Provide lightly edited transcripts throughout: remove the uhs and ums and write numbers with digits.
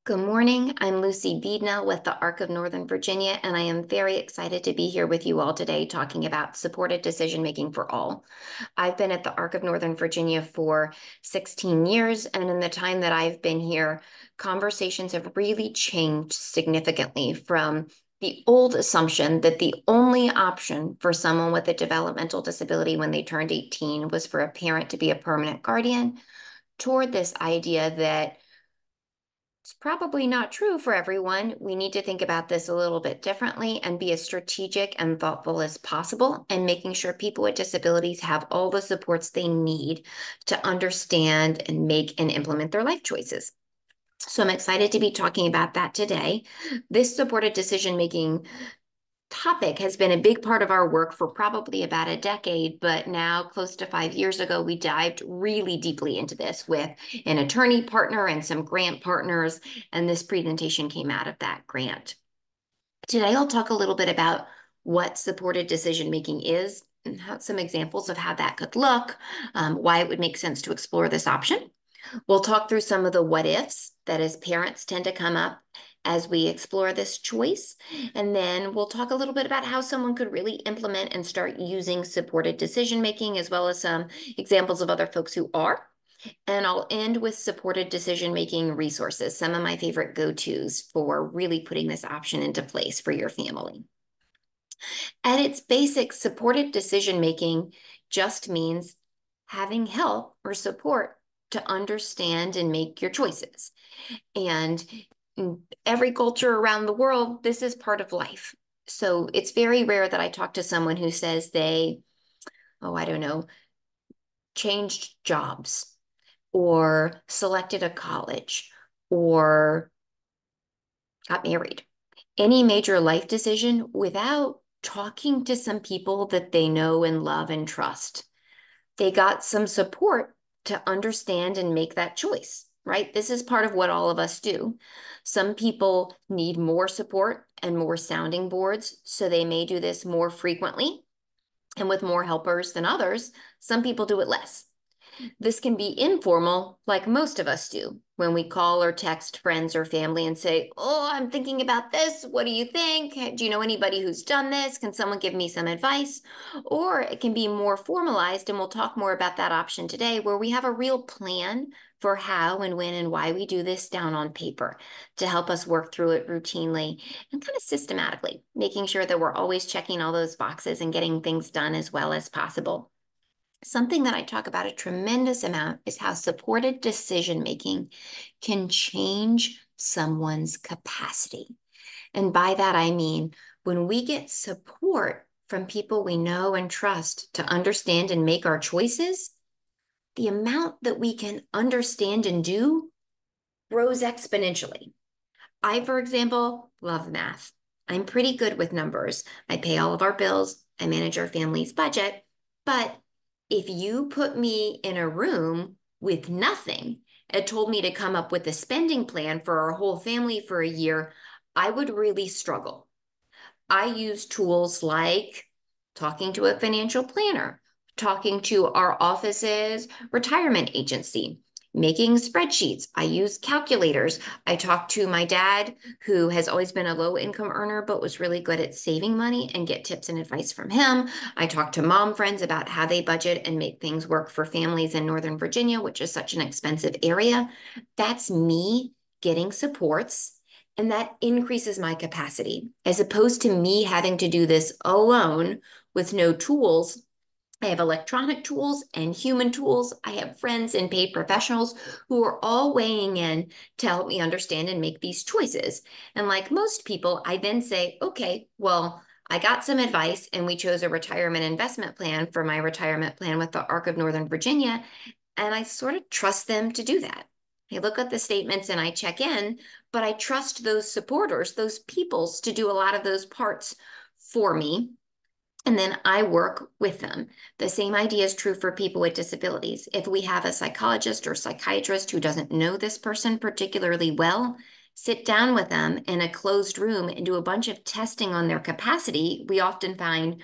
Good morning. I'm Lucy Beadnell with the ARC of Northern Virginia, and I am very excited to be here with you all today talking about supported decision making for all. I've been at the ARC of Northern Virginia for 16 years, and in the time that I've been here, conversations have really changed significantly from the old assumption that the only option for someone with a developmental disability when they turned 18 was for a parent to be a permanent guardian, toward this idea that it's probably not true for everyone. We need to think about this a little bit differently and be as strategic and thoughtful as possible, and making sure people with disabilities have all the supports they need to understand and make and implement their life choices. So I'm excited to be talking about that today. This supported decision-making topic has been a big part of our work for probably about a decade, but now close to 5 years ago, we dived really deeply into this with an attorney partner and some grant partners, and this presentation came out of that grant. Today, I'll talk a little bit about what supported decision making is and some examples of how that could look, why it would make sense to explore this option. We'll talk through some of the what ifs that as parents tend to come up as we explore this choice. And then we'll talk a little bit about how someone could really implement and start using supported decision making, as well as some examples of other folks who are. And I'll end with supported decision making resources, some of my favorite go-tos for really putting this option into place for your family. At its basic, supported decision making just means having help or support to understand and make your choices. And in every culture around the world, this is part of life. So it's very rare that I talk to someone who says they, oh, I don't know, changed jobs or selected a college or got married. Any major life decision without talking to some people that they know and love and trust. They got some support to understand and make that choice, right? This is part of what all of us do. Some people need more support and more sounding boards, so they may do this more frequently and with more helpers than others. Some people do it less. This can be informal, like most of us do, when we call or text friends or family and say, oh, I'm thinking about this. What do you think? Do you know anybody who's done this? Can someone give me some advice? Or it can be more formalized, and we'll talk more about that option today, where we have a real plan for how and when and why we do this down on paper to help us work through it routinely and kind of systematically, making sure that we're always checking all those boxes and getting things done as well as possible. Something that I talk about a tremendous amount is how supported decision making can change someone's capacity. And by that, I mean when we get support from people we know and trust to understand and make our choices, the amount that we can understand and do grows exponentially. I, for example, love math. I'm pretty good with numbers. I pay all of our bills, I manage our family's budget, but if you put me in a room with nothing and told me to come up with a spending plan for our whole family for a year, I would really struggle. I use tools like talking to a financial planner, talking to our office's retirement agency, making spreadsheets. I use calculators. I talk to my dad, who has always been a low income earner, but was really good at saving money, and get tips and advice from him. I talk to mom friends about how they budget and make things work for families in Northern Virginia, which is such an expensive area. That's me getting supports, and that increases my capacity, as opposed to me having to do this alone with no tools. I have electronic tools and human tools. I have friends and paid professionals who are all weighing in to help me understand and make these choices. And like most people, I then say, okay, well, I got some advice and we chose a retirement investment plan for my retirement plan with the ARC of Northern Virginia. And I sort of trust them to do that. I look at the statements and I check in, but I trust those supporters, those peoples, to do a lot of those parts for me. And then I work with them. The same idea is true for people with disabilities. If we have a psychologist or psychiatrist who doesn't know this person particularly well, sit down with them in a closed room and do a bunch of testing on their capacity, we often find,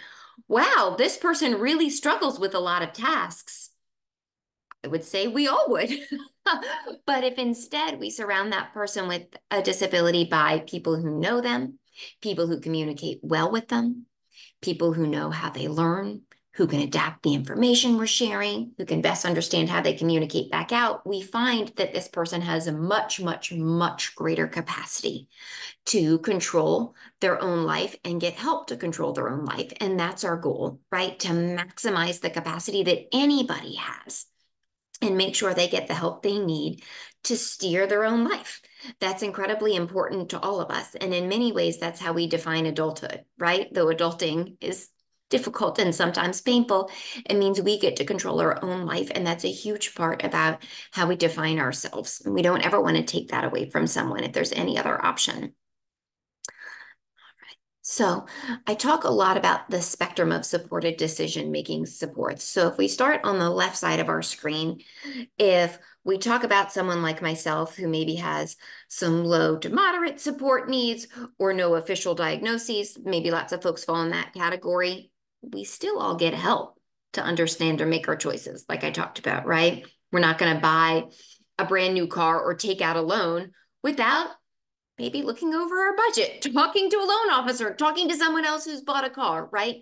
wow, this person really struggles with a lot of tasks. I would say we all would. But if instead we surround that person with a disability by people who know them, people who communicate well with them, people who know how they learn, who can adapt the information we're sharing, who can best understand how they communicate back out, we find that this person has a much, much, much greater capacity to control their own life and get help to control their own life. And that's our goal, right? To maximize the capacity that anybody has and make sure they get the help they need to steer their own life. That's incredibly important to all of us. And in many ways, that's how we define adulthood, right? Though adulting is difficult and sometimes painful, it means we get to control our own life. And that's a huge part about how we define ourselves. And we don't ever want to take that away from someone if there's any other option. So I talk a lot about the spectrum of supported decision-making supports. So if we start on the left side of our screen, if we talk about someone like myself who maybe has some low to moderate support needs or no official diagnoses, maybe lots of folks fall in that category, we still all get help to understand or make our choices, like I talked about, right? We're not going to buy a brand new car or take out a loan without maybe looking over our budget, talking to a loan officer, talking to someone else who's bought a car, right?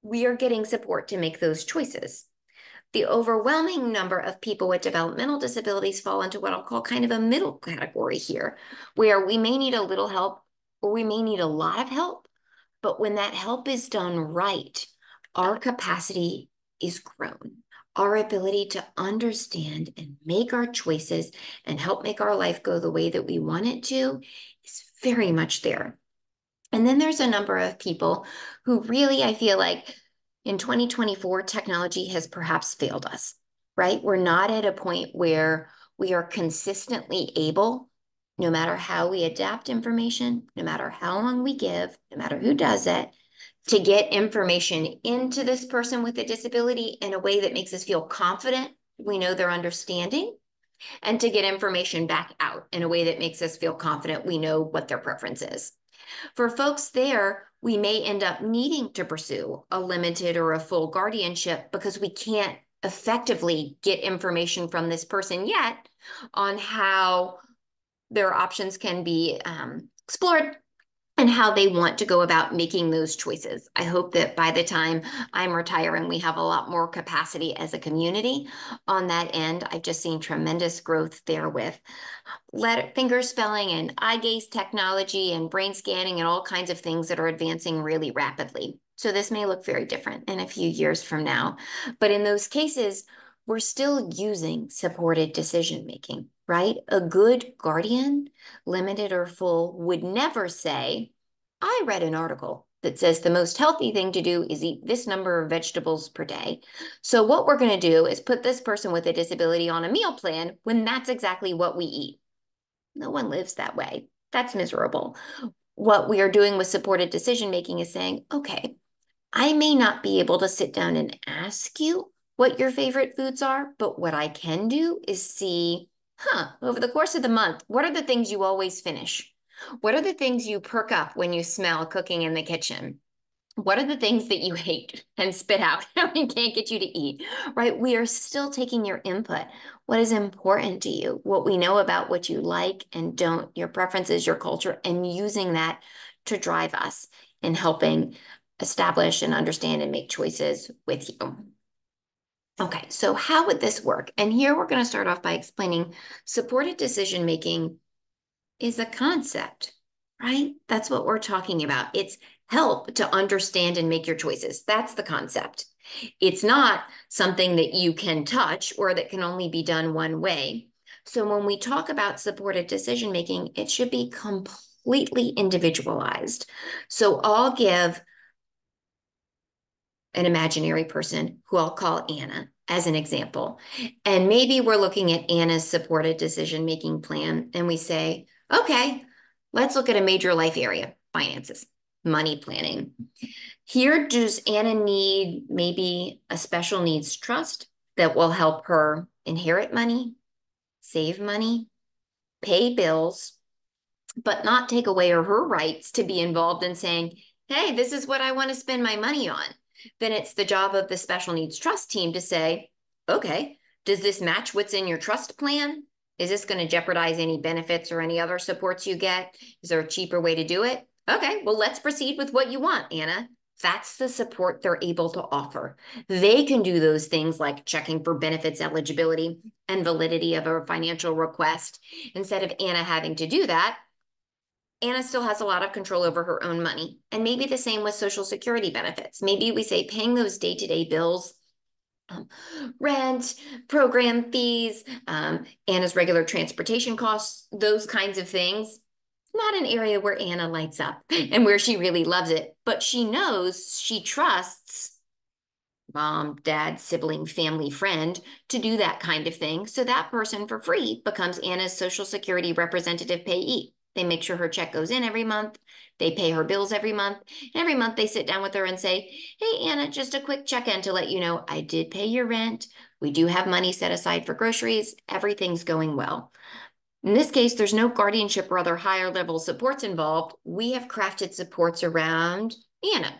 We are getting support to make those choices. The overwhelming number of people with developmental disabilities fall into what I'll call kind of a middle category here, where we may need a little help or we may need a lot of help. But when that help is done right, our capacity is grown. Our ability to understand and make our choices and help make our life go the way that we want it to is very much there. And then there's a number of people who really, I feel like in 2024, technology has perhaps failed us, right? We're not at a point where we are consistently able, no matter how we adapt information, no matter how long we give, no matter who does it, to get information into this person with a disability in a way that makes us feel confident we know they're understanding, and to get information back out in a way that makes us feel confident we know what their preference is. For folks there, we may end up needing to pursue a limited or a full guardianship because we can't effectively get information from this person yet on how their options can be explored and how they want to go about making those choices. I hope that by the time I'm retiring, we have a lot more capacity as a community on that end. I've just seen tremendous growth there with finger spelling and eye gaze technology and brain scanning and all kinds of things that are advancing really rapidly. So this may look very different in a few years from now. But in those cases, we're still using supported decision making, right? A good guardian, limited or full, would never say, I read an article that says the most healthy thing to do is eat this number of vegetables per day. So what we're going to do is put this person with a disability on a meal plan when that's exactly what we eat. No one lives that way. That's miserable. What we are doing with supported decision making is saying, okay, I may not be able to sit down and ask you what your favorite foods are, but what I can do is see, over the course of the month, what are the things you always finish? What are the things you perk up when you smell cooking in the kitchen? What are the things that you hate and spit out and can't get you to eat, right? We are still taking your input. What is important to you? What we know about what you like and don't, your preferences, your culture, and using that to drive us in helping establish and understand and make choices with you. Okay, so how would this work? And here we're going to start off by explaining supported decision making is a concept, right? That's what we're talking about. It's help to understand and make your choices. That's the concept. It's not something that you can touch or that can only be done one way. So when we talk about supported decision making, it should be completely individualized. So I'll give an imaginary person who I'll call Anna as an example. And maybe we're looking at Anna's supported decision-making plan and we say, okay, let's look at a major life area, finances, money planning. Here, does Anna need maybe a special needs trust that will help her inherit money, save money, pay bills, but not take away her rights to be involved in saying, hey, this is what I want to spend my money on? Then it's the job of the special needs trust team to say, okay, Does this match what's in your trust plan? Is this going to jeopardize any benefits or any other supports you get? Is there a cheaper way to do it? Okay, well, let's proceed with what you want, Anna. That's the support they're able to offer. They can do those things like checking for benefits eligibility and validity of a financial request. Instead of Anna having to do that, Anna still has a lot of control over her own money. And maybe the same with Social Security benefits. Maybe we say paying those day-to-day bills, rent, program fees, Anna's regular transportation costs, those kinds of things. Not an area where Anna lights up and where she really loves it, but she knows, she trusts mom, dad, sibling, family, friend to do that kind of thing. So that person for free becomes Anna's Social Security representative payee. They make sure her check goes in every month. They pay her bills every month. And every month they sit down with her and say, hey, Anna, just a quick check-in to let you know I did pay your rent. We do have money set aside for groceries. Everything's going well. In this case, there's no guardianship or other higher level supports involved. We have crafted supports around Anna.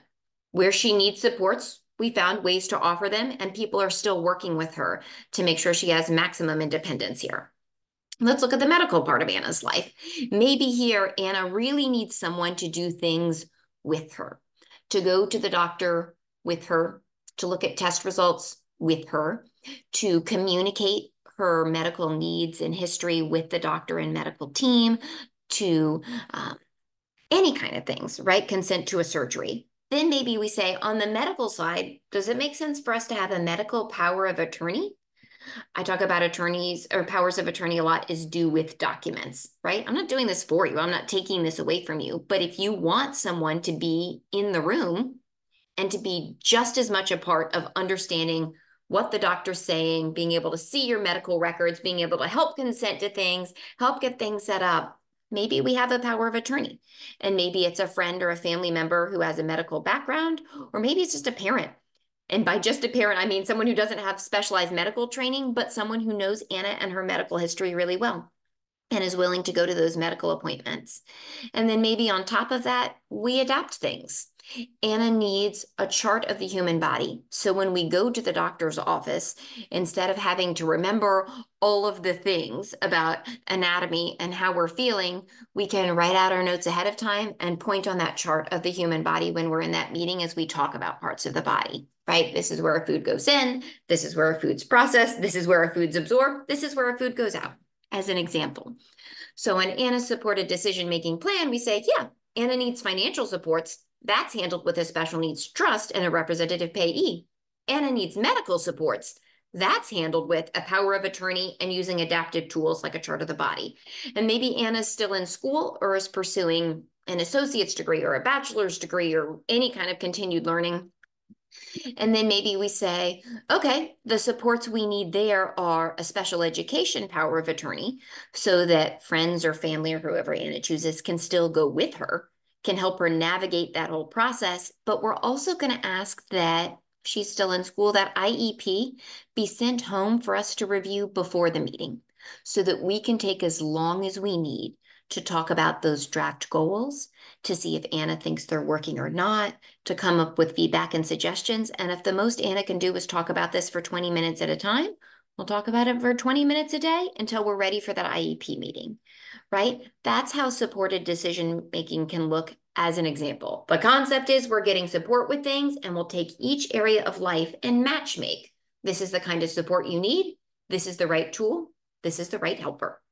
Where she needs supports, we found ways to offer them, and people are still working with her to make sure she has maximum independence here. Let's look at the medical part of Anna's life. Maybe here, Anna really needs someone to do things with her, to go to the doctor with her, to look at test results with her, to communicate her medical needs and history with the doctor and medical team, to any kind of things, right? Consent to a surgery. Then maybe we say on the medical side, does it make sense for us to have a medical power of attorney? I talk about attorneys or powers of attorney a lot is due with documents, right? I'm not doing this for you. I'm not taking this away from you. But if you want someone to be in the room and to be just as much a part of understanding what the doctor's saying, being able to see your medical records, being able to help consent to things, help get things set up, maybe we have a power of attorney. And maybe it's a friend or a family member who has a medical background, or maybe it's just a parent. And by just a parent, I mean someone who doesn't have specialized medical training, but someone who knows Anna and her medical history really well and is willing to go to those medical appointments. And then maybe on top of that, we adapt things. Anna needs a chart of the human body. So when we go to the doctor's office, instead of having to remember all of the things about anatomy and how we're feeling, we can write out our notes ahead of time and point on that chart of the human body when we're in that meeting as we talk about parts of the body, right? This is where our food goes in. This is where our food's processed. This is where our food's absorbed. This is where our food goes out, as an example. So in Anna's supported decision-making plan, we say, yeah, Anna needs financial supports. That's handled with a special needs trust and a representative payee. Anna needs medical supports. That's handled with a power of attorney and using adaptive tools like a chart of the body. And maybe Anna's still in school or is pursuing an associate's degree or a bachelor's degree or any kind of continued learning. And then maybe we say, okay, the supports we need there are a special education power of attorney so that friends or family or whoever Anna chooses can still go with her, can help her navigate that whole process. But we're also going to ask that she's still in school, that IEP be sent home for us to review before the meeting so that we can take as long as we need to talk about those draft goals, to see if Anna thinks they're working or not, to come up with feedback and suggestions. And if the most Anna can do is talk about this for 20 minutes at a time, we'll talk about it for 20 minutes a day until we're ready for that IEP meeting, right? That's how supported decision-making can look as an example. The concept is we're getting support with things and we'll take each area of life and match make. This is the kind of support you need. This is the right tool. This is the right helper.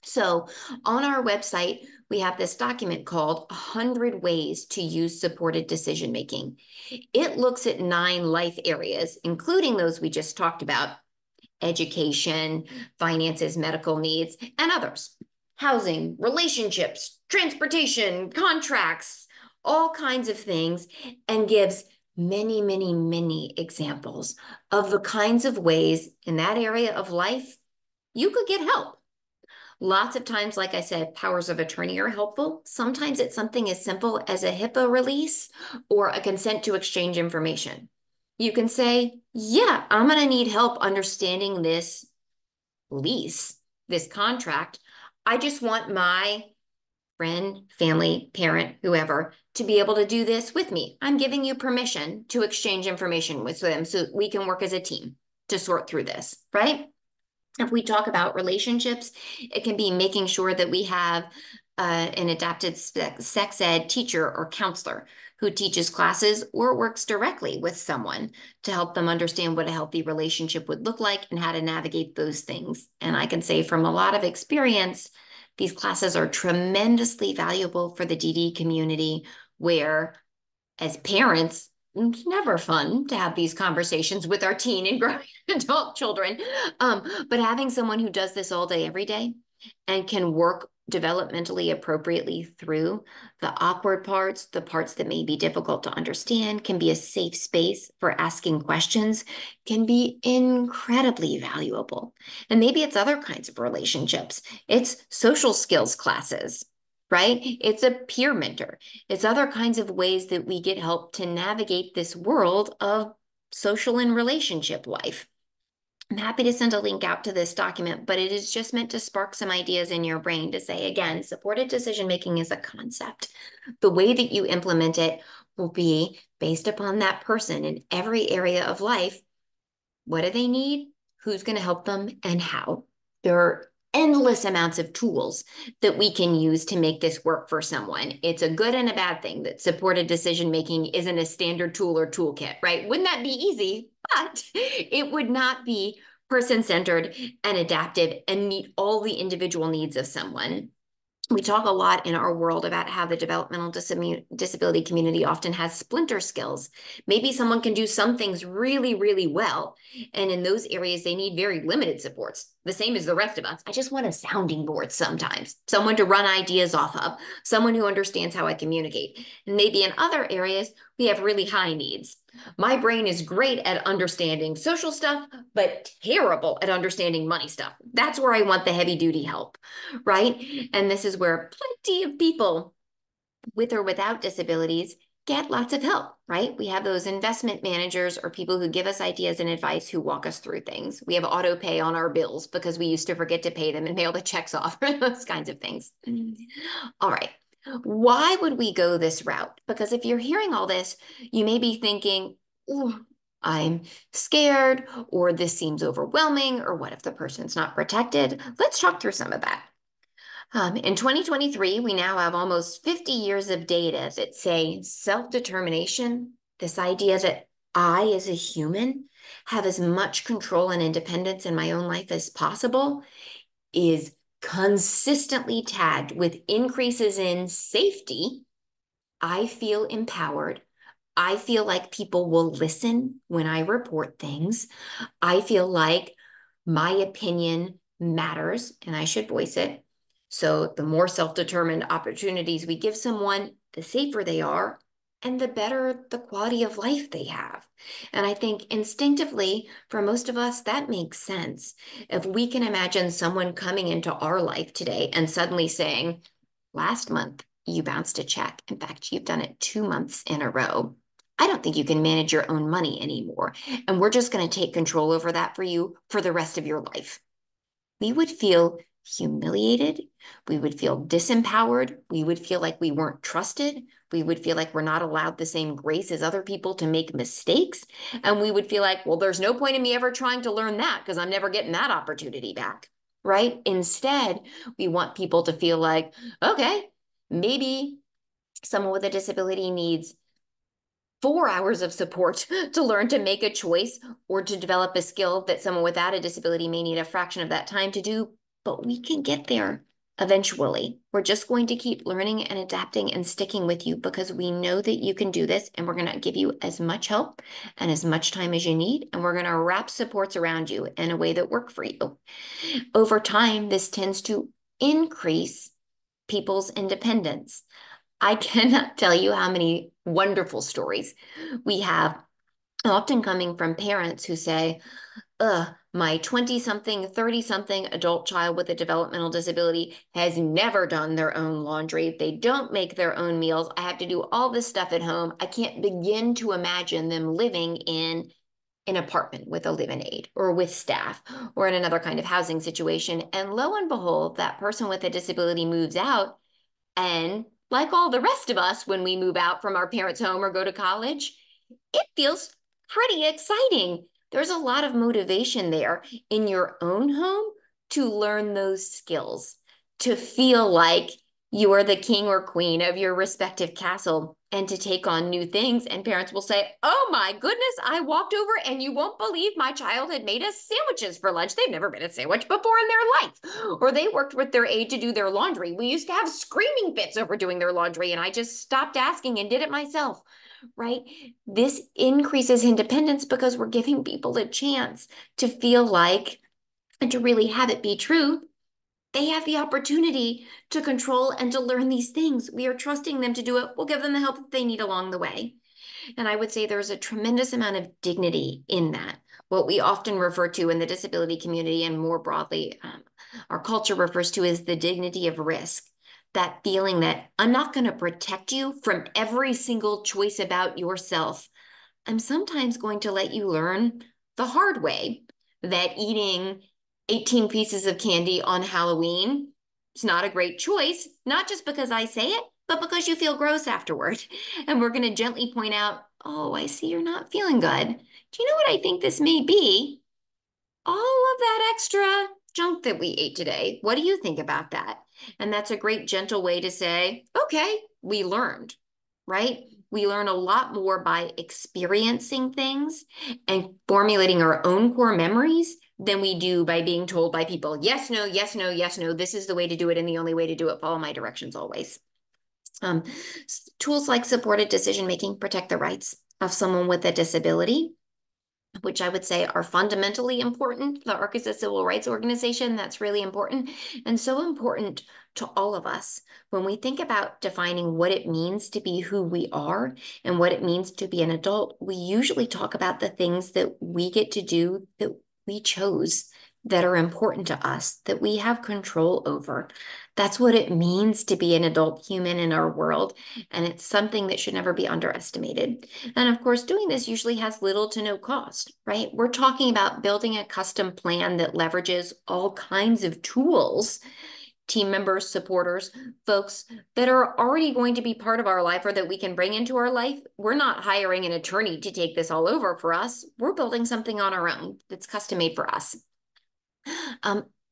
So on our website, we have this document called 100 Ways to Use Supported Decision-Making. It looks at 9 life areas, including those we just talked about: education, finances, medical needs, and others. Housing, relationships, transportation, contracts, all kinds of things, and gives many, many, many examples of the kinds of ways in that area of life you could get help. Lots of times, like I said, powers of attorney are helpful. Sometimes it's something as simple as a HIPAA release or a consent to exchange information. You can say, yeah, I'm going to need help understanding this lease, this contract. I just want my friend, family, parent, whoever, to be able to do this with me. I'm giving you permission to exchange information with them so we can work as a team to sort through this, right? If we talk about relationships, it can be making sure that we have an adapted sex ed teacher or counselor who teaches classes or works directly with someone to help them understand what a healthy relationship would look like and how to navigate those things. And I can say from a lot of experience, these classes are tremendously valuable for the DD community, where as parents, it's never fun to have these conversations with our teen and growing adult children. But having someone who does this all day, every day, and can work developmentally appropriately through the awkward parts, the parts that may be difficult to understand, can be a safe space for asking questions, can be incredibly valuable. And maybe it's other kinds of relationships. It's social skills classes, right? It's a peer mentor. It's other kinds of ways that we get help to navigate this world of social and relationship life. I'm happy to send a link out to this document, but it is just meant to spark some ideas in your brain to say, again, supported decision making is a concept. The way that you implement it will be based upon that person in every area of life. What do they need? Who's going to help them and how? There are endless amounts of tools that we can use to make this work for someone. It's a good and a bad thing that supported decision making isn't a standard tool or toolkit, right? Wouldn't that be easy? But it would not be person-centered and adaptive and meet all the individual needs of someone. We talk a lot in our world about how the developmental disability community often has splinter skills. Maybe someone can do some things really, really well, and in those areas, they need very limited supports, the same as the rest of us. I just want a sounding board sometimes, someone to run ideas off of, someone who understands how I communicate. And maybe in other areas, we have really high needs. My brain is great at understanding social stuff, but terrible at understanding money stuff. That's where I want the heavy duty help, right? And this is where plenty of people with or without disabilities get lots of help, right? We have those investment managers or people who give us ideas and advice who walk us through things. We have auto pay on our bills because we used to forget to pay them and mail the checks off, those kinds of things. All right. Why would we go this route? Because if you're hearing all this, you may be thinking, ooh, I'm scared, or this seems overwhelming, or what if the person's not protected? Let's talk through some of that. In 2023, we now have almost 50 years of data that say self-determination, this idea that I, as a human, have as much control and independence in my own life as possible, is consistently tagged with increases in safety. I feel empowered. I feel like people will listen when I report things. I feel like my opinion matters and I should voice it. So the more self-determined opportunities we give someone, the safer they are and the better the quality of life they have. And I think instinctively, for most of us, that makes sense. If we can imagine someone coming into our life today and suddenly saying, last month, you bounced a check. In fact, you've done it 2 months in a row. I don't think you can manage your own money anymore. And we're just going to take control over that for you for the rest of your life. We would feel humiliated. We would feel disempowered. We would feel like we weren't trusted. We would feel like we're not allowed the same grace as other people to make mistakes. And we would feel like, well, there's no point in me ever trying to learn that because I'm never getting that opportunity back, right? Instead, we want people to feel like, okay, maybe someone with a disability needs 4 hours of support to learn to make a choice or to develop a skill that someone without a disability may need a fraction of that time to do, but we can get there eventually. We're just going to keep learning and adapting and sticking with you because we know that you can do this, and we're going to give you as much help and as much time as you need, and we're going to wrap supports around you in a way that work for you. Over time, this tends to increase people's independence. I cannot tell you how many wonderful stories we have, often coming from parents who say, my 20-something, 30-something adult child with a developmental disability has never done their own laundry. They don't make their own meals. I have to do all this stuff at home. I can't begin to imagine them living in an apartment with a live-in aide or with staff or in another kind of housing situation. And lo and behold, that person with a disability moves out, and like all the rest of us, when we move out from our parents' home or go to college, it feels pretty exciting. there's a lot of motivation there in your own home to learn those skills, to feel like you are the king or queen of your respective castle and to take on new things. And parents will say, oh my goodness, I walked over and you won't believe my child had made us sandwiches for lunch. They've never made a sandwich before in their life. Or they worked with their aide to do their laundry. We used to have screaming fits over doing their laundry, and I just stopped asking and did it myself, right? This increases independence because we're giving people a chance to feel like, and to really have it be true, they have the opportunity to control and to learn these things. We are trusting them to do it. We'll give them the help that they need along the way. And I would say there's a tremendous amount of dignity in that. What we often refer to in the disability community and more broadly, our culture refers to as the dignity of risk. That feeling that I'm not going to protect you from every single choice about yourself. I'm sometimes going to let you learn the hard way that eating 18 pieces of candy on Halloween is not a great choice, not just because I say it, but because you feel gross afterward. And we're going to gently point out, oh, I see you're not feeling good. Do you know what I think this may be? All of that extra junk that we ate today. What do you think about that? And that's a great gentle way to say, okay, we learned, right? We learn a lot more by experiencing things and formulating our own core memories than we do by being told by people, yes, no, yes, no, yes, no, this is the way to do it and the only way to do it. Follow my directions always. Um, Tools like supported decision-making protect the rights of someone with a disability, which I would say are fundamentally important. The ARC is a civil rights organization. That's really important and so important to all of us. When we think about defining what it means to be who we are and what it means to be an adult, we usually talk about the things that we get to do that we chose, that are important to us, that we have control over. That's what it means to be an adult human in our world. And it's something that should never be underestimated. And of course, doing this usually has little to no cost, right? We're talking about building a custom plan that leverages all kinds of tools, team members, supporters, folks that are already going to be part of our life or that we can bring into our life. We're not hiring an attorney to take this all over for us. We're building something on our own that's custom made for us.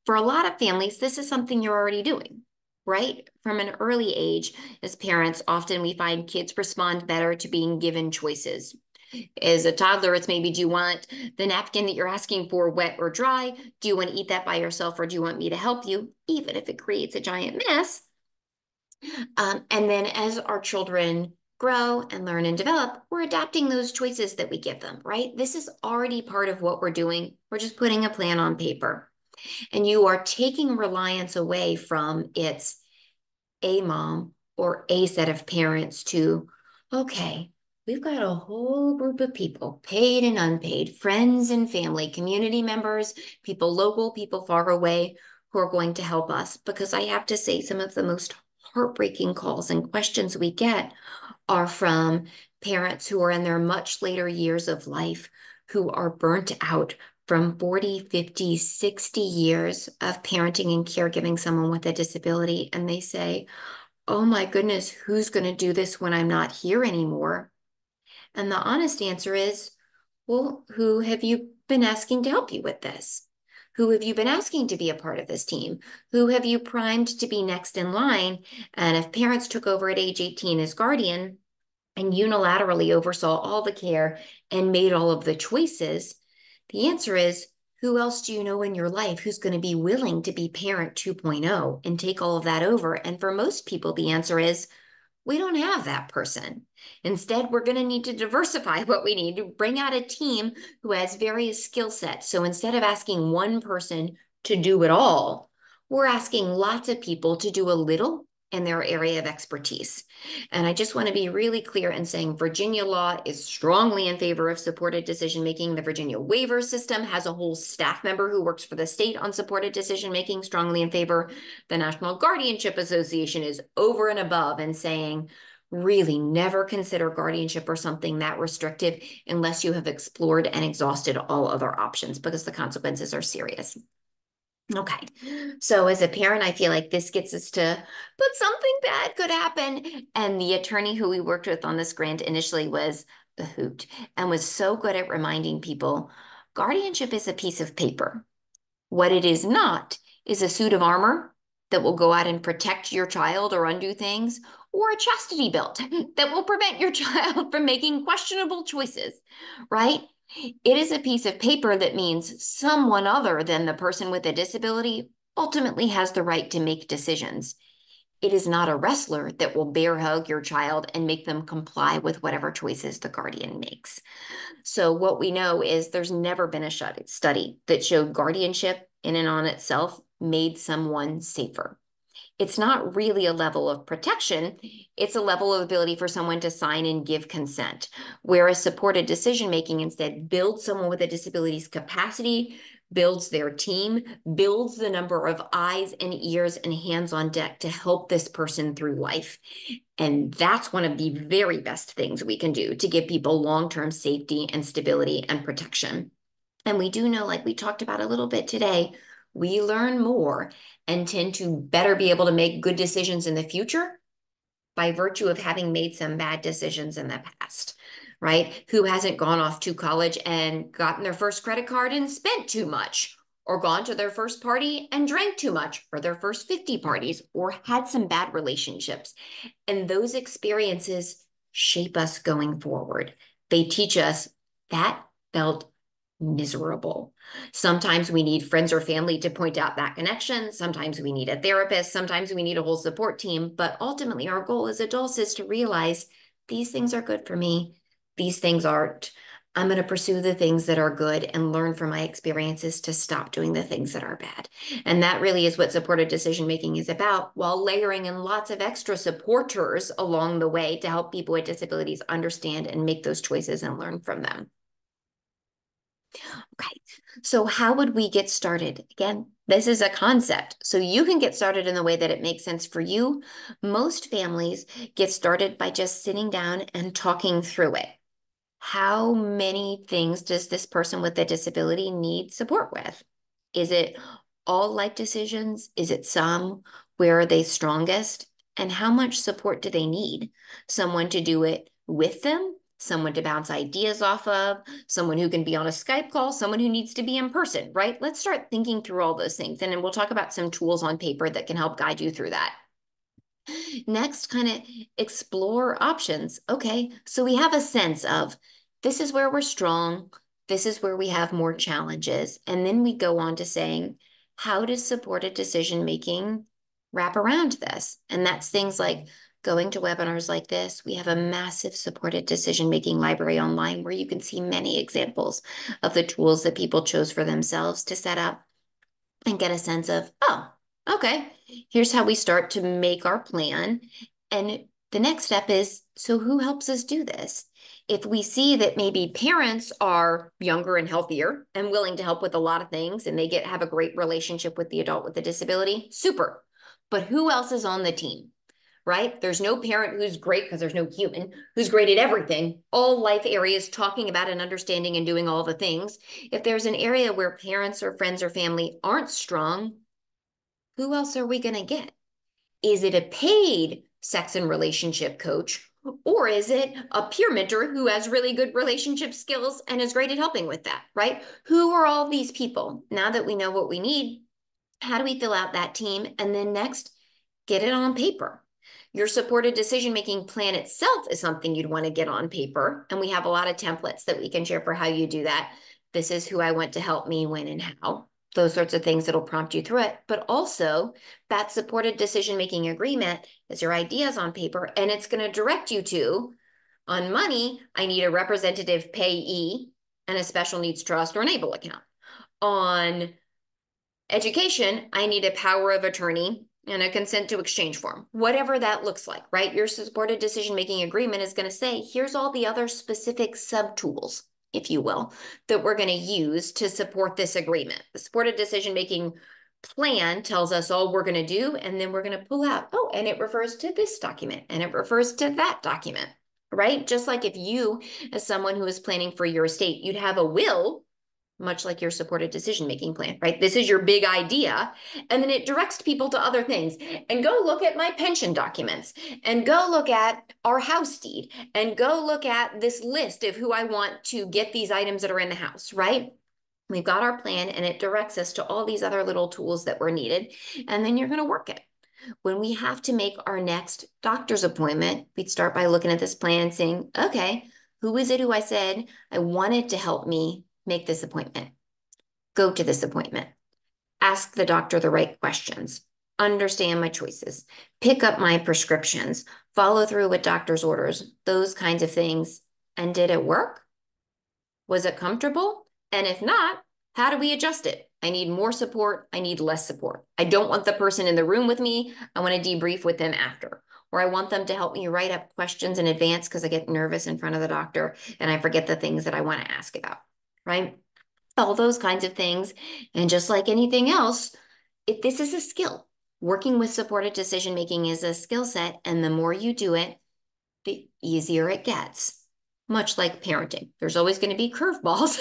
For a lot of families, this is something you're already doing, right? From an early age, as parents, often we find kids respond better to being given choices. As a toddler, it's maybe, do you want the napkin that you're asking for wet or dry? Do you want to eat that by yourself or do you want me to help you? Even if it creates a giant mess. And then as our children grow and learn and develop, we're adapting those choices that we give them, right? This is already part of what we're doing. We're just putting a plan on paper. And you are taking reliance away from it's a mom or a set of parents to, okay, we've got a whole group of people, paid and unpaid, friends and family, community members, people local, people far away, who are going to help us. Because I have to say, some of the most heartbreaking calls and questions we get are from parents who are in their much later years of life, who are burnt out from 40, 50, 60 years of parenting and caregiving someone with a disability. And they say, oh my goodness, who's going to do this when I'm not here anymore? And the honest answer is, well, who have you been asking to help you with this? Who have you been asking to be a part of this team? Who have you primed to be next in line? And if parents took over at age 18 as guardian and unilaterally oversaw all the care and made all of the choices, the answer is, who else do you know in your life who's going to be willing to be parent 2.0 and take all of that over? And for most people, the answer is, we don't have that person. Instead, we're going to need to diversify what we need to bring out a team who has various skill sets. So instead of asking one person to do it all, we're asking lots of people to do a little in their area of expertise. And I just want to be really clear in saying Virginia law is strongly in favor of supported decision-making. The Virginia waiver system has a whole staff member who works for the state on supported decision-making, strongly in favor. The National Guardianship Association is over and above and saying, really never consider guardianship or something that restrictive unless you have explored and exhausted all other options because the consequences are serious. Okay, so as a parent, I feel like this gets us to, but something bad could happen. And the attorney who we worked with on this grant initially was a hoot and was so good at reminding people, Guardianship is a piece of paper. What it is not is a suit of armor that will go out and protect your child or undo things, or a chastity belt that will prevent your child from making questionable choices, right? It is a piece of paper that means someone other than the person with a disability ultimately has the right to make decisions. It is not a wrestler that will bear hug your child and make them comply with whatever choices the guardian makes. So what we know is there's never been a study that showed guardianship in and on itself made someone safer. It's not really a level of protection. It's a level of ability for someone to sign and give consent, whereas supported decision-making instead builds someone with a disability's capacity, builds their team, builds the number of eyes and ears and hands on deck to help this person through life. And that's one of the very best things we can do to give people long-term safety and stability and protection. And we do know, like we talked about a little bit today, we learn more and tend to better be able to make good decisions in the future by virtue of having made some bad decisions in the past, right? Who hasn't gone off to college and gotten their first credit card and spent too much, or gone to their first party and drank too much, or their first 50 parties, or had some bad relationships. And those experiences shape us going forward. They teach us that felt miserable. Sometimes we need friends or family to point out that connection. Sometimes we need a therapist. Sometimes we need a whole support team. But ultimately, our goal as adults is to realize these things are good for me. These things aren't. I'm going to pursue the things that are good and learn from my experiences to stop doing the things that are bad. And that really is what supported decision making is about, while layering in lots of extra supporters along the way to help people with disabilities understand and make those choices and learn from them. Okay, so how would we get started? Again, this is a concept, so you can get started in the way that it makes sense for you. Most families get started by just sitting down and talking through it. How many things does this person with a disability need support with? Is it all life decisions? Is it some? Where are they strongest? And how much support do they need? Someone to do it with them, someone to bounce ideas off of, someone who can be on a Skype call, someone who needs to be in person, right? Let's start thinking through all those things. And then we'll talk about some tools on paper that can help guide you through that. Next, kind of explore options. Okay, so we have a sense of this is where we're strong, this is where we have more challenges. And then we go on to saying, how does supported decision making wrap around this? And that's things like going to webinars like this. We have a massive supported decision making library online where you can see many examples of the tools that people chose for themselves to set up and get a sense of, oh, okay, here's how we start to make our plan. And the next step is, so who helps us do this? If we see that maybe parents are younger and healthier and willing to help with a lot of things and they have a great relationship with the adult with the disability, super. But who else is on the team? Right? There's no parent who's great because there's no human who's great at everything. All life areas talking about and understanding and doing all the things. If there's an area where parents or friends or family aren't strong, who else are we going to get? Is it a paid sex and relationship coach? Or is it a peer mentor who has really good relationship skills and is great at helping with that, right? Who are all these people? Now that we know what we need, how do we fill out that team? And then next, get it on paper. Your supported decision-making plan itself is something you'd want to get on paper. And we have a lot of templates that we can share for how you do that. This is who I want to help me, when, and how. Those sorts of things that'll prompt you through it. But also, that supported decision-making agreement is your ideas on paper, and it's going to direct you to, on money, I need a representative payee and a special needs trust or enable account. On education, I need a power of attorney and a consent to exchange form, whatever that looks like, right? Your supported decision-making agreement is going to say, here's all the other specific sub-tools, if you will, that we're going to use to support this agreement. The supported decision-making plan tells us all we're going to do, and then we're going to pull out, oh, and it refers to this document, and it refers to that document, right? Just like if you, as someone who is planning for your estate, you'd have a will, much like your supported decision-making plan, right? This is your big idea. And then it directs people to other things. And go look at my pension documents, and go look at our house deed, and go look at this list of who I want to get these items that are in the house, right? We've got our plan and it directs us to all these other little tools that were needed. And then you're going to work it. When we have to make our next doctor's appointment, we'd start by looking at this plan saying, okay, who is it who I said I wanted to help me make this appointment? Go to this appointment. Ask the doctor the right questions. Understand my choices. Pick up my prescriptions. Follow through with doctor's orders. Those kinds of things. And did it work? Was it comfortable? And if not, how do we adjust it? I need more support. I need less support. I don't want the person in the room with me. I want to debrief with them after. Or I want them to help me write up questions in advance because I get nervous in front of the doctor and I forget the things that I want to ask about, right? All those kinds of things. And just like anything else, this is a skill. Working with supported decision making is a skill set. And the more you do it, the easier it gets. Much like parenting, there's always going to be curveballs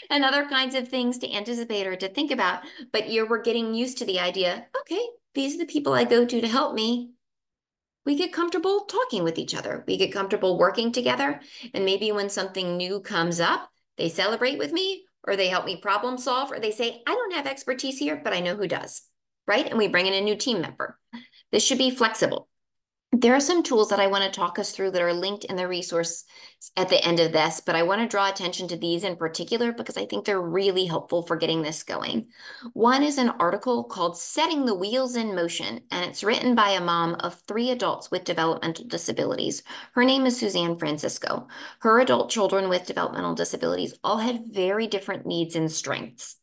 and other kinds of things to anticipate or to think about. But we're getting used to the idea, okay, these are the people I go to help me. We get comfortable talking with each other. We get comfortable working together. And maybe when something new comes up, they celebrate with me or they help me problem solve or they say, I don't have expertise here, but I know who does, right? And we bring in a new team member. This should be flexible. There are some tools that I want to talk us through that are linked in the resource at the end of this, but I want to draw attention to these in particular because I think they're really helpful for getting this going. One is an article called Setting the Wheels in Motion, and it's written by a mom of 3 adults with developmental disabilities. Her name is Suzanne Francisco. Her adult children with developmental disabilities all had very different needs and strengths.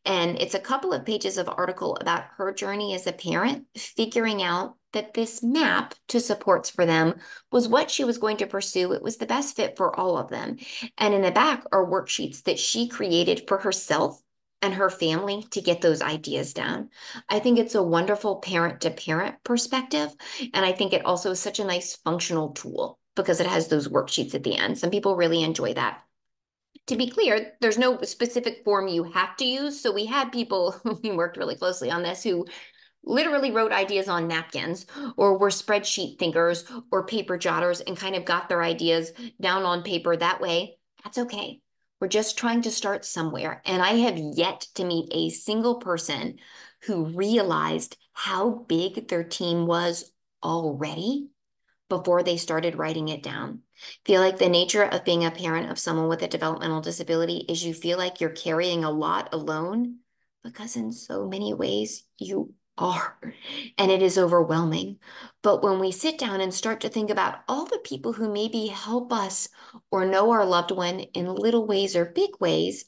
And it's a couple of pages of article about her journey as a parent, figuring out that this map to supports for them was what she was going to pursue. It was the best fit for all of them. And in the back are worksheets that she created for herself and her family to get those ideas down. I think it's a wonderful parent to parent perspective. And I think it also is such a nice functional tool because it has those worksheets at the end. Some people really enjoy that. To be clear, there's no specific form you have to use. So we had people who worked really closely on this who literally wrote ideas on napkins or were spreadsheet thinkers or paper jotters and kind of got their ideas down on paper that way. That's okay. We're just trying to start somewhere. And I have yet to meet a single person who realized how big their team was already before they started writing it down. Feel like the nature of being a parent of someone with a developmental disability is you feel like you're carrying a lot alone because in so many ways you are, and it is overwhelming. But when we sit down and start to think about all the people who maybe help us or know our loved one in little ways or big ways,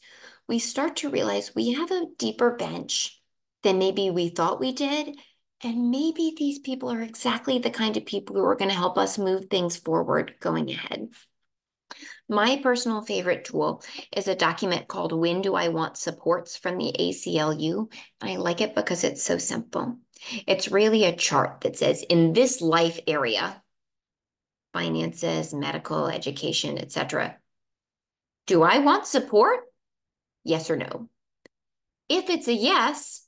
we start to realize we have a deeper bench than maybe we thought we did. And maybe these people are exactly the kind of people who are going to help us move things forward going ahead. My personal favorite tool is a document called When Do I Want Supports from the ACLU. And I like it because it's so simple. It's really a chart that says in this life area, finances, medical, education, etc. Do I want support? Yes or no? If it's a yes,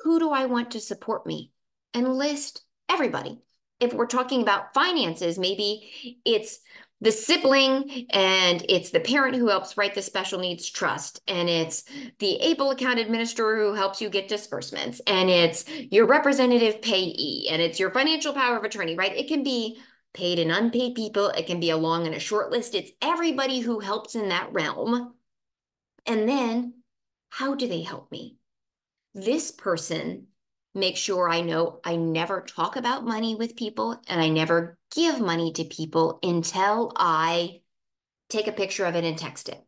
who do I want to support me? And list everybody. If we're talking about finances, maybe it's the sibling and it's the parent who helps write the special needs trust, and it's the able account administrator who helps you get disbursements, and it's your representative payee, and it's your financial power of attorney, right? It can be paid and unpaid people. It can be a long and a short list. It's everybody who helps in that realm. And then how do they help me? This person makes sure I know I never talk about money with people and I never give money to people until I take a picture of it and text it,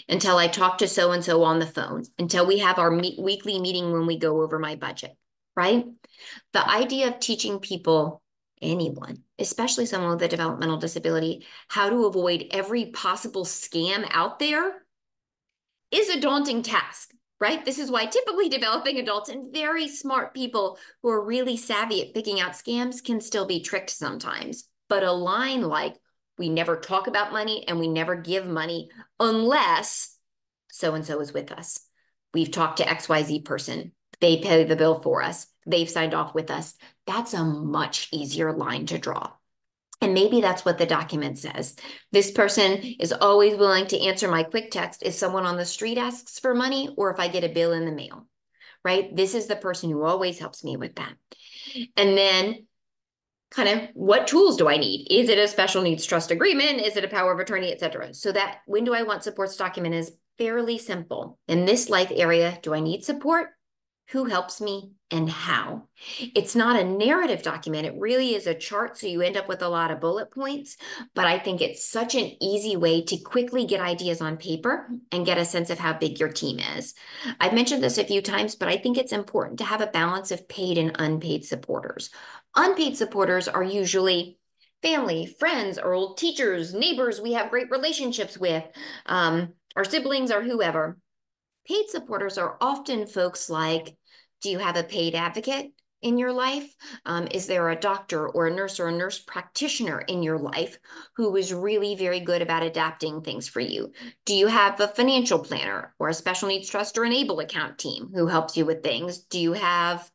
until I talk to so-and-so on the phone, until we have our weekly meeting when we go over my budget, right? The idea of teaching people, anyone, especially someone with a developmental disability, how to avoid every possible scam out there is a daunting task, right? This is why typically developing adults and very smart people who are really savvy at picking out scams can still be tricked sometimes. But a line like, we never talk about money and we never give money unless so-and-so is with us. We've talked to XYZ person. They pay the bill for us. They've signed off with us. That's a much easier line to draw. And maybe that's what the document says. This person is always willing to answer my quick text if someone on the street asks for money or if I get a bill in the mail, right? This is the person who always helps me with that. And then kind of what tools do I need? Is it a special needs trust agreement? Is it a power of attorney, et cetera? So that when do I want supports document is fairly simple. In this life area, do I need support? Who helps me and how? It's not a narrative document. It really is a chart, so you end up with a lot of bullet points. But I think it's such an easy way to quickly get ideas on paper and get a sense of how big your team is. I've mentioned this a few times, but I think it's important to have a balance of paid and unpaid supporters. Unpaid supporters are usually family, friends, or old teachers, neighbors we have great relationships with, our siblings, or whoever. Paid supporters are often folks like, do you have a paid advocate in your life? Is there a doctor or a nurse practitioner in your life who is really very good about adapting things for you? Do you have a financial planner or a special needs trust or an ABLE account team who helps you with things? Do you have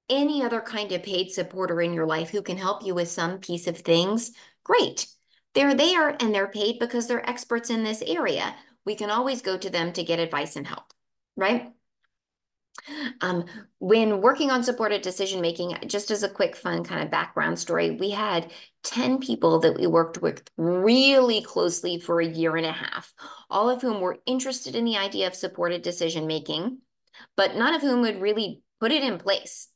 any other kind of paid supporter in your life who can help you with some piece of things? Great. They're there and they're paid because they're experts in this area. We can always go to them to get advice and help, right? When working on supported decision making, just as a quick fun kind of background story, we had 10 people that we worked with really closely for a year and a half, all of whom were interested in the idea of supported decision making, but none of whom would really put it in place.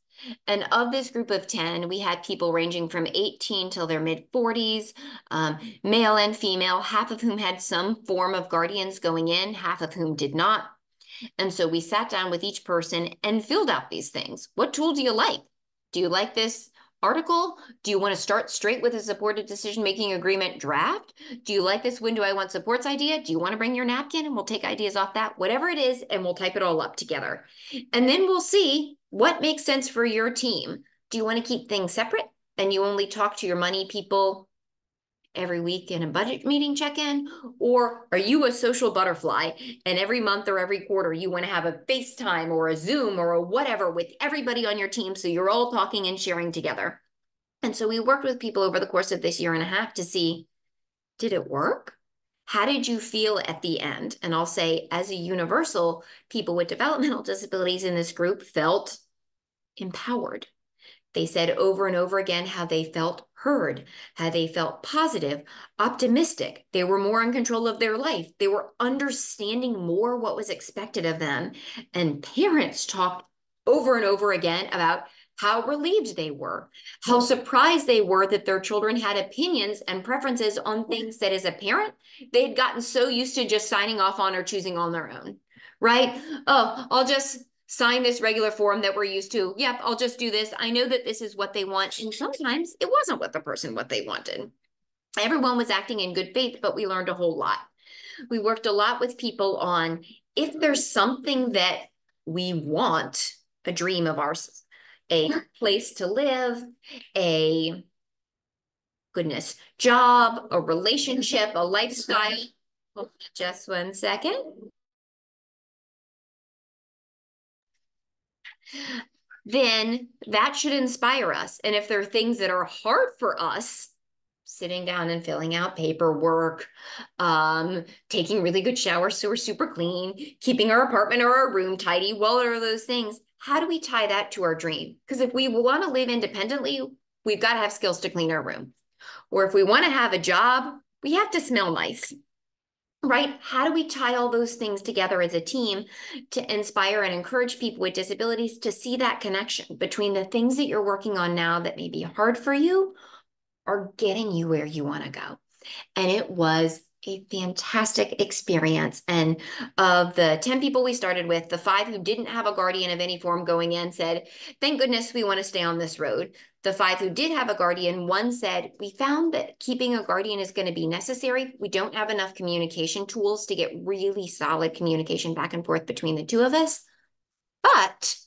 And of this group of 10, we had people ranging from 18 till their mid 40s, male and female, half of whom had some form of guardians going in, half of whom did not. And so we sat down with each person and filled out these things. What tool do you like? Do you like this article? Do you want to start straight with a supported decision-making agreement draft? Do you like this when do I want supports idea? Do you want to bring your napkin and we'll take ideas off that? Whatever it is, and we'll type it all up together. And then we'll see what makes sense for your team. Do you want to keep things separate and you only talk to your money people every week in a budget meeting check-in? Or are you a social butterfly and every month or every quarter you want to have a FaceTime or a Zoom or a whatever with everybody on your team so you're all talking and sharing together? And so we worked with people over the course of this year and a half to see, did it work? How did you feel at the end? And I'll say, as a universal, people with developmental disabilities in this group felt empowered. They said over and over again how they felt heard, how they felt positive, optimistic. They were more in control of their life. They were understanding more what was expected of them. And parents talked over and over again about how relieved they were, how surprised they were that their children had opinions and preferences on things that as a parent, they'd gotten so used to just signing off on or choosing on their own, right? Oh, I'll just sign this regular form that we're used to. Yep, I'll just do this. I know that this is what they want. And sometimes it wasn't what they wanted. Everyone was acting in good faith, but we learned a whole lot. We worked a lot with people on if there's something that we want, a dream of ours, a place to live, a job, a relationship, a lifestyle. Hold on just one second. Then that should inspire us. And if there are things that are hard for us, sitting down and filling out paperwork, taking really good showers so we're super clean, keeping our apartment or our room tidy, what are those things? How do we tie that to our dream? Because if we want to live independently, we've got to have skills to clean our room. Or if we want to have a job, we have to smell nice. Right? How do we tie all those things together as a team to inspire and encourage people with disabilities to see that connection between the things that you're working on now that may be hard for you are getting you where you want to go? And it was a fantastic experience. And of the 10 people we started with, the 5 who didn't have a guardian of any form going in said, thank goodness we want to stay on this road. The 5 who did have a guardian, one said, we found that keeping a guardian is going to be necessary. We don't have enough communication tools to get really solid communication back and forth between the two of us. But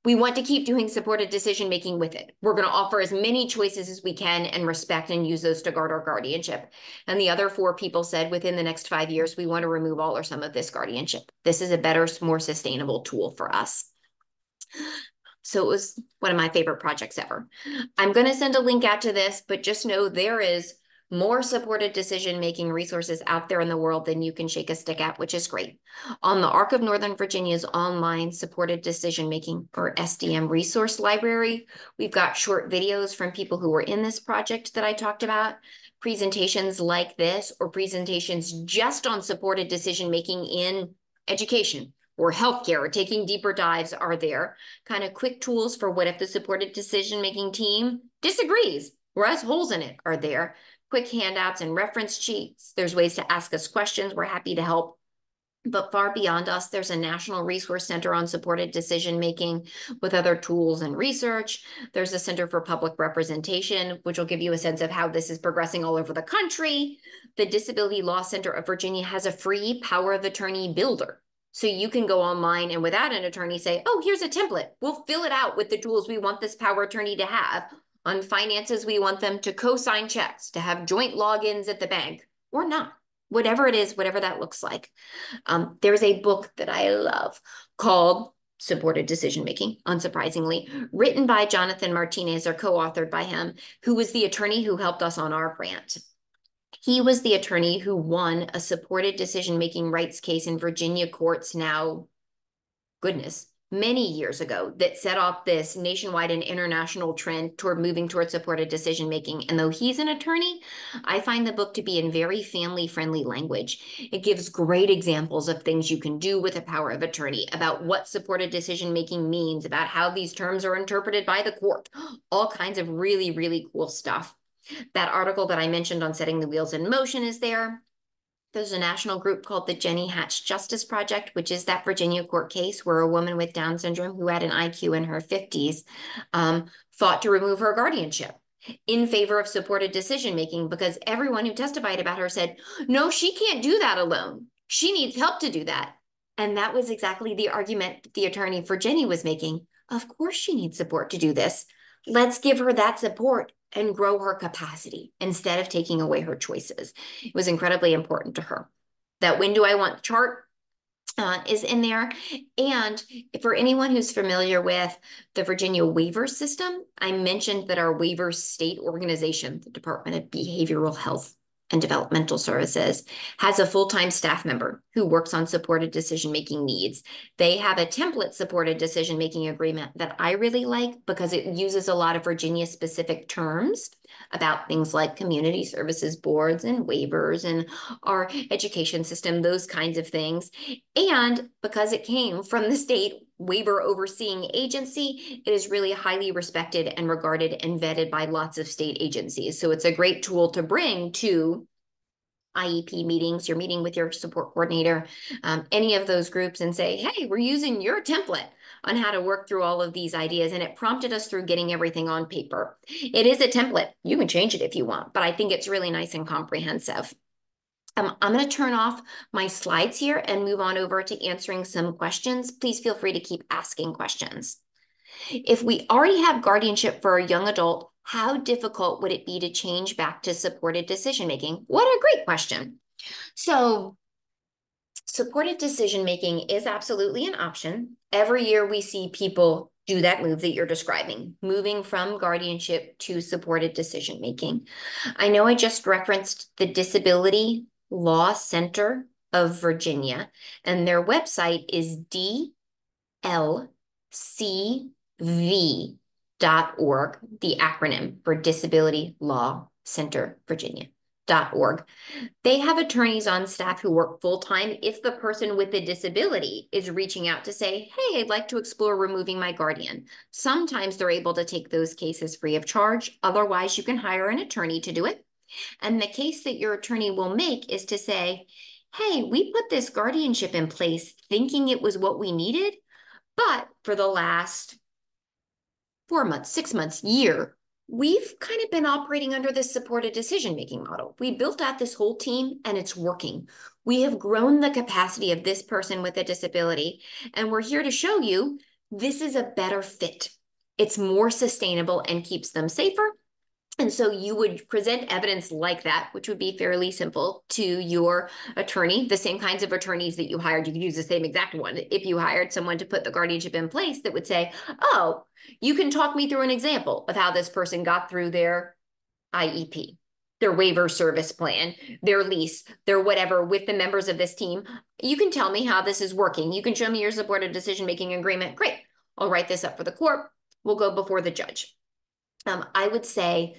we want to keep doing supported decision-making with it. We're going to offer as many choices as we can and respect and use those to guard our guardianship. And the other 4 people said within the next 5 years, we want to remove all or some of this guardianship. This is a better, more sustainable tool for us. So it was one of my favorite projects ever. I'm going to send a link out to this, but just know there is more supported decision-making resources out there in the world than you can shake a stick at, which is great. On the Arc of Northern Virginia's online supported decision-making, or SDM resource library, we've got short videos from people who were in this project that I talked about, presentations like this, or presentations just on supported decision-making in education or healthcare, or taking deeper dives are there. Kind of quick tools for what if the supported decision-making team disagrees or has holes in it are there. Quick handouts and reference sheets. There's ways to ask us questions. We're happy to help. But far beyond us, there's a National Resource Center on supported decision-making with other tools and research. There's a Center for Public Representation, which will give you a sense of how this is progressing all over the country. The Disability Law Center of Virginia has a free power of attorney builder. So you can go online and without an attorney say, oh, here's a template. We'll fill it out with the tools we want this power attorney to have. On finances, we want them to co-sign checks, to have joint logins at the bank, or not. Whatever it is, whatever that looks like. There's a book that I love called Supported Decision Making, unsurprisingly, written by Jonathan Martinez or co-authored by him, who was the attorney who helped us on our grant. He was the attorney who won a supported decision-making rights case in Virginia courts now, goodness, many years ago that set off this nationwide and international trend toward moving toward supported decision-making. And though he's an attorney, I find the book to be in very family-friendly language. It gives great examples of things you can do with a power of attorney, about what supported decision-making means, about how these terms are interpreted by the court, all kinds of really, really cool stuff. That article that I mentioned on setting the wheels in motion is there. There's a national group called the Jenny Hatch Justice Project, which is that Virginia court case where a woman with Down syndrome who had an IQ in her 50s fought to remove her guardianship in favor of supported decision-making because everyone who testified about her said, no, she can't do that alone. She needs help to do that. And that was exactly the argument that the attorney for Jenny was making. Of course she needs support to do this. Let's give her that support and grow her capacity instead of taking away her choices. It was incredibly important to her. That when do I want chart is in there. And for anyone who's familiar with the Virginia waiver system, I mentioned that our waiver state organization, the Department of Behavioral Health and Developmental Services, has a full-time staff member who works on supported decision-making needs. They have a template supported decision-making agreement that I really like because it uses a lot of Virginia-specific terms about things like community services boards and waivers and our education system, those kinds of things. And because it came from the state waiver overseeing agency, it is really highly respected and regarded and vetted by lots of state agencies. So it's a great tool to bring to IEP meetings, you're meeting with your support coordinator, any of those groups, and say, hey, we're using your template on how to work through all of these ideas. And it prompted us through getting everything on paper. It is a template. You can change it if you want, but I think it's really nice and comprehensive. I'm going to turn off my slides here and move on over to answering some questions. Please feel free to keep asking questions. If we already have guardianship for a young adult, how difficult would it be to change back to supported decision-making? What a great question. So supported decision-making is absolutely an option. Every year we see people do that move that you're describing, moving from guardianship to supported decision-making. I know I just referenced the Disability Law Center of Virginia, and their website is DLCV.org, the acronym for Disability Law Center Virginia.org. They have attorneys on staff who work full-time if the person with the disability is reaching out to say, hey, I'd like to explore removing my guardian. Sometimes they're able to take those cases free of charge. Otherwise, you can hire an attorney to do it. And the case that your attorney will make is to say, hey, we put this guardianship in place thinking it was what we needed, but for the last 4 months, 6 months, year, we've kind of been operating under this supported decision-making model. We built out this whole team and it's working. We have grown the capacity of this person with a disability, and we're here to show you this is a better fit. It's more sustainable and keeps them safer. And so you would present evidence like that, which would be fairly simple, to your attorney, the same kinds of attorneys that you hired. You could use the same exact one. If you hired someone to put the guardianship in place, that would say, oh, you can talk me through an example of how this person got through their IEP, their waiver service plan, their lease, their whatever with the members of this team. You can tell me how this is working. You can show me your supported decision-making agreement. Great. I'll write this up for the court. We'll go before the judge. I would say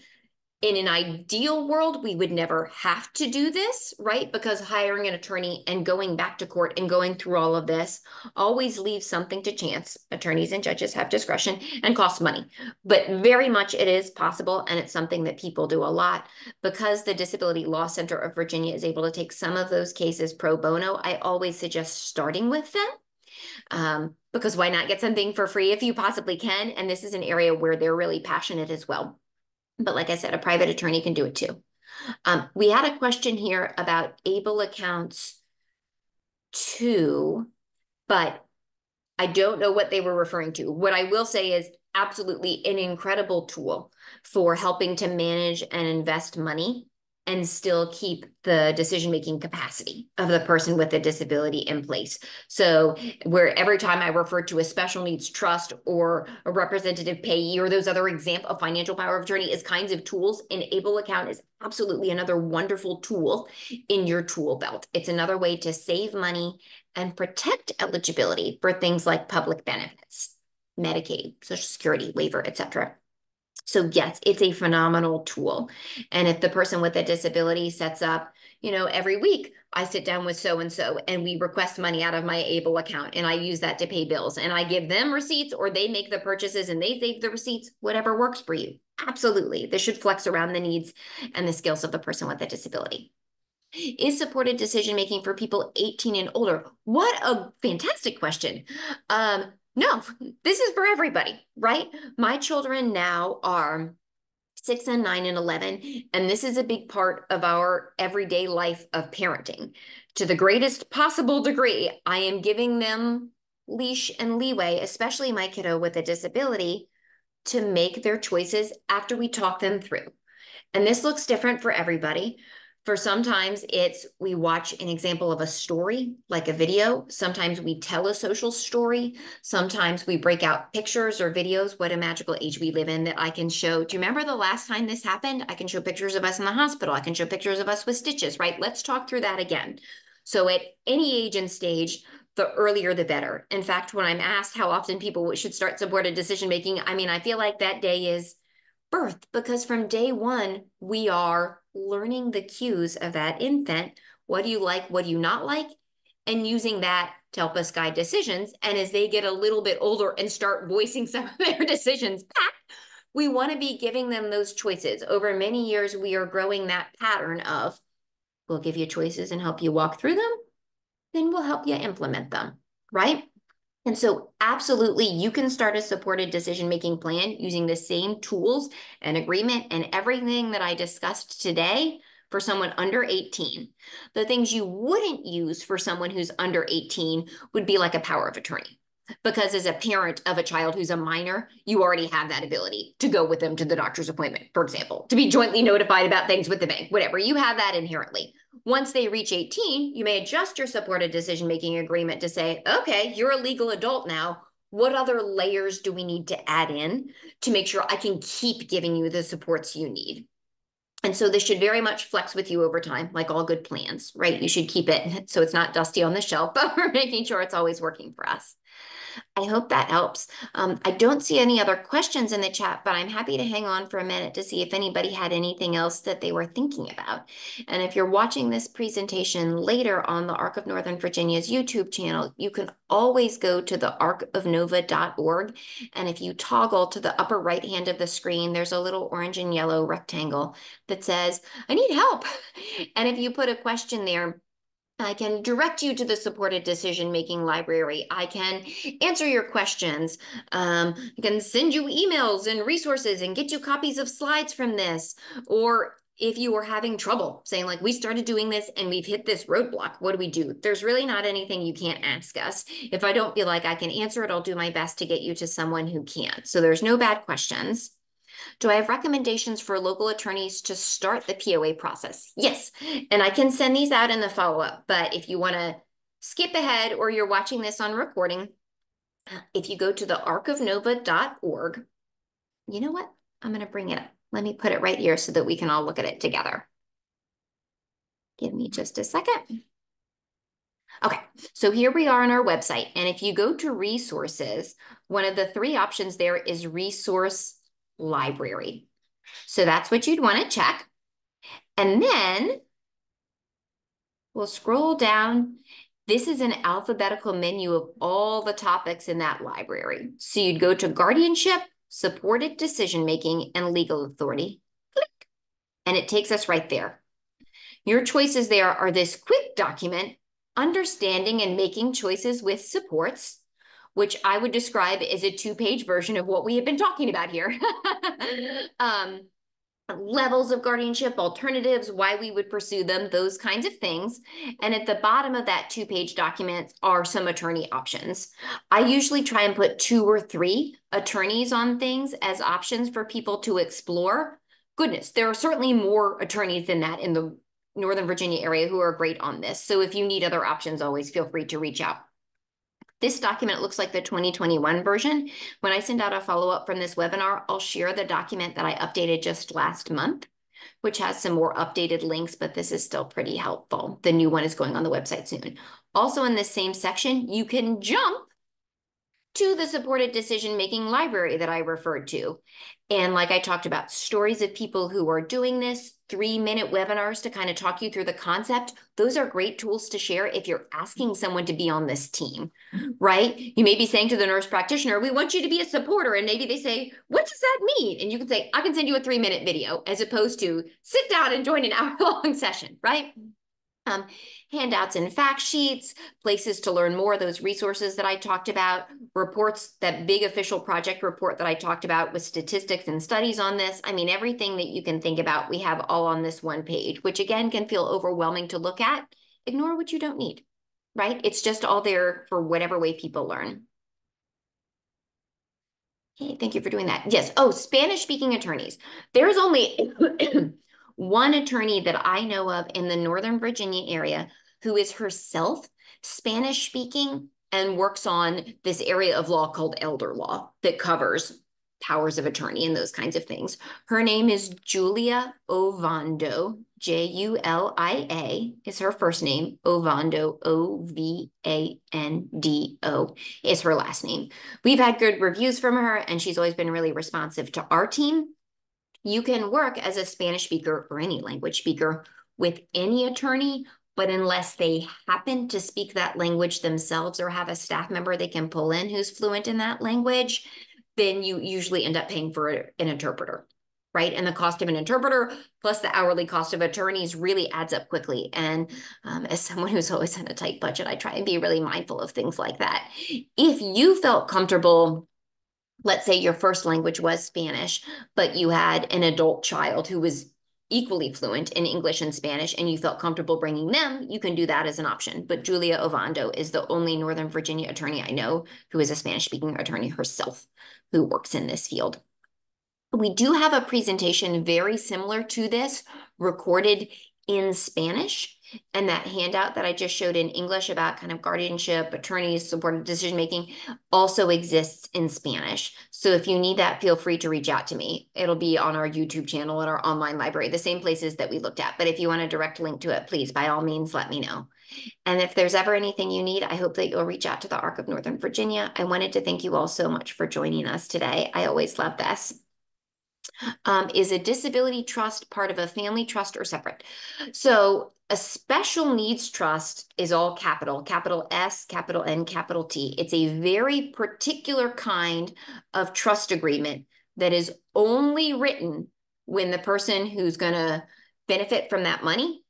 in an ideal world, we would never have to do this, right? Because hiring an attorney and going back to court and going through all of this always leaves something to chance. Attorneys and judges have discretion and costs money, but very much it is possible, and it's something that people do a lot. Because the Disability Law Center of Virginia is able to take some of those cases pro bono, I always suggest starting with them. Because why not get something for free if you possibly can? And this is an area where they're really passionate as well. But like I said, a private attorney can do it too. We had a question here about ABLE accounts too, but I don't know what they were referring to. What I will say is absolutely an incredible tool for helping to manage and invest money and still keep the decision-making capacity of the person with a disability in place. So where every time I refer to a special needs trust or a representative payee or those other examples of financial power of attorney as kinds of tools, an ABLE account is absolutely another wonderful tool in your tool belt. It's another way to save money and protect eligibility for things like public benefits, Medicaid, Social Security, waiver, etc. So yes, it's a phenomenal tool. And if the person with a disability sets up, every week I sit down with so-and-so and we request money out of my ABLE account and I use that to pay bills and I give them receipts or they make the purchases and they save the receipts, whatever works for you. Absolutely. This should flex around the needs and the skills of the person with a disability. Is supported decision-making for people 18 and older? What a fantastic question. No, this is for everybody, right? My children now are 6 and 9 and 11, and this is a big part of our everyday life of parenting. To the greatest possible degree, I am giving them leash and leeway, especially my kiddo with a disability, to make their choices after we talk them through. And this looks different for everybody. For sometimes it's we watch an example of a story, like a video. Sometimes we tell a social story. Sometimes we break out pictures or videos. What a magical age we live in that I can show. Do you remember the last time this happened? I can show pictures of us in the hospital. I can show pictures of us with stitches, right? Let's talk through that again. So at any age and stage, the earlier the better. In fact, when I'm asked how often people should start supported decision-making, I feel like that day is birth, because from day one, we are learning the cues of that infant. What do you like? What do you not like? And using that to help us guide decisions. And as they get a little bit older and start voicing some of their decisions back, we want to be giving them those choices. Over many years, we are growing that pattern of, we'll give you choices and help you walk through them, then we'll help you implement them, right? And so absolutely, you can start a supported decision-making plan using the same tools and agreement and everything that I discussed today for someone under 18. The things you wouldn't use for someone who's under 18 would be like a power of attorney. Because as a parent of a child who's a minor, you already have that ability to go with them to the doctor's appointment, for example, to be jointly notified about things with the bank, whatever. You have that inherently. Once they reach 18, you may adjust your supported decision-making agreement to say, okay, you're a legal adult now. What other layers do we need to add in to make sure I can keep giving you the supports you need? And so this should very much flex with you over time, like all good plans, right? You should keep it so it's not dusty on the shelf, but we're making sure it's always working for us. I hope that helps. I don't see any other questions in the chat, but I'm happy to hang on for a minute to see if anybody had anything else that they were thinking about. And if you're watching this presentation later on the Arc of Northern Virginia's YouTube channel, you can always go to the arcofnova.org. And if you toggle to the upper right hand of the screen, there's a little orange and yellow rectangle that says, I need help. And if you put a question there, I can direct you to the supported decision-making library. I can answer your questions. I can send you emails and resources and get you copies of slides from this. Or if you are having trouble saying, like, we started doing this and we've hit this roadblock, what do we do? There's really not anything you can't ask us. If I don't feel like I can answer it, I'll do my best to get you to someone who can. So there's no bad questions. Do I have recommendations for local attorneys to start the POA process? Yes, and I can send these out in the follow-up, but if you want to skip ahead or you're watching this on recording, if you go to the arcofnova.org, you know what? I'm going to bring it up. Let me put it right here so that we can all look at it together. Give me just a second. Okay, so here we are on our website. And if you go to resources, one of the three options there is resource library. So that's what you'd want to check. And then we'll scroll down. This is an alphabetical menu of all the topics in that library. So you'd go to guardianship, supported decision-making, and legal authority. Click, and it takes us right there. Your choices there are this quick document, understanding and making choices with supports, which I would describe as a 2-page version of what we have been talking about here. Levels of guardianship, alternatives, why we would pursue them, those kinds of things. And at the bottom of that 2-page document are some attorney options. I usually try and put 2 or 3 attorneys on things as options for people to explore. Goodness, there are certainly more attorneys than that in the Northern Virginia area who are great on this. So if you need other options, always feel free to reach out. This document looks like the 2021 version. When I send out a follow-up from this webinar, I'll share the document that I updated just last month, which has some more updated links, but this is still pretty helpful. The new one is going on the website soon. Also in this same section, you can jump to the supported decision-making library that I referred to. And like I talked about, stories of people who are doing this, 3-minute webinars to kind of talk you through the concept. Those are great tools to share if you're asking someone to be on this team, right? You may be saying to the nurse practitioner, we want you to be a supporter. And maybe they say, what does that mean? And you can say, I can send you a 3-minute video, as opposed to sit down and join an hour-long session, right? Handouts and fact sheets, places to learn more, those resources that I talked about, reports, that big official project report that I talked about with statistics and studies on this. I mean, everything that you can think about, we have all on this one page, which again can feel overwhelming to look at. Ignore what you don't need, right? It's just all there for whatever way people learn. Okay, thank you for doing that. Yes. Oh, Spanish-speaking attorneys. There's only one attorney that I know of in the Northern Virginia area who is herself Spanish-speaking and works on this area of law called elder law that covers powers of attorney and those kinds of things. Her name is Julia Ovando. Julia is her first name. Ovando, Ovando is her last name. We've had good reviews from her, and she's always been really responsive to our team. You can work as a Spanish speaker or any language speaker with any attorney, but unless they happen to speak that language themselves or have a staff member they can pull in who's fluent in that language, then you usually end up paying for an interpreter, right? And the cost of an interpreter plus the hourly cost of attorneys really adds up quickly. And as someone who's always on a tight budget, I try and be really mindful of things like that. If you felt comfortable, let's say your first language was Spanish, but you had an adult child who was equally fluent in English and Spanish, and you felt comfortable bringing them, you can do that as an option. But Julia Ovando is the only Northern Virginia attorney I know who is a Spanish-speaking attorney herself who works in this field. We do have a presentation very similar to this recorded in Spanish, and that handout that I just showed in English about kind of guardianship, attorneys, supported decision-making also exists in Spanish. So if you need that, feel free to reach out to me. It'll be on our YouTube channel and our online library, the same places that we looked at. But if you want a direct link to it, please, by all means, let me know. And if there's ever anything you need, I hope that you'll reach out to the ARC of Northern Virginia. I wanted to thank you all so much for joining us today. I always love this. Is a disability trust part of a family trust or separate? So a special needs trust is all capital, capital S, capital N, capital T. It's a very particular kind of trust agreement that is only written when the person who's going to benefit from that money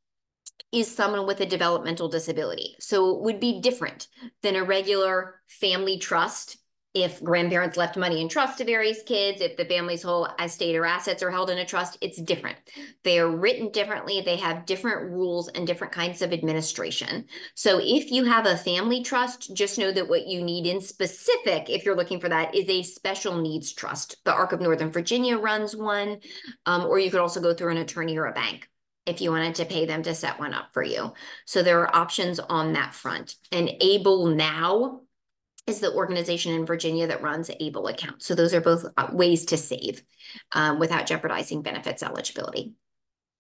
is someone with a developmental disability. So it would be different than a regular family trust If grandparents left money in trust to various kids, if the family's whole estate or assets are held in a trust, it's different. They are written differently. They have different rules and different kinds of administration. So if you have a family trust, just know that what you need in specific, if you're looking for that, is a special needs trust. The Arc of Northern Virginia runs one, or you could also go through an attorney or a bank if you wanted to pay them to set one up for you. So there are options on that front. And Able Now is the organization in Virginia that runs Able accounts. So those are both ways to save without jeopardizing benefits eligibility.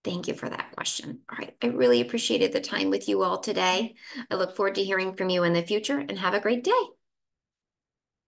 Thank you for that question. All right, I really appreciated the time with you all today. I look forward to hearing from you in the future, and have a great day.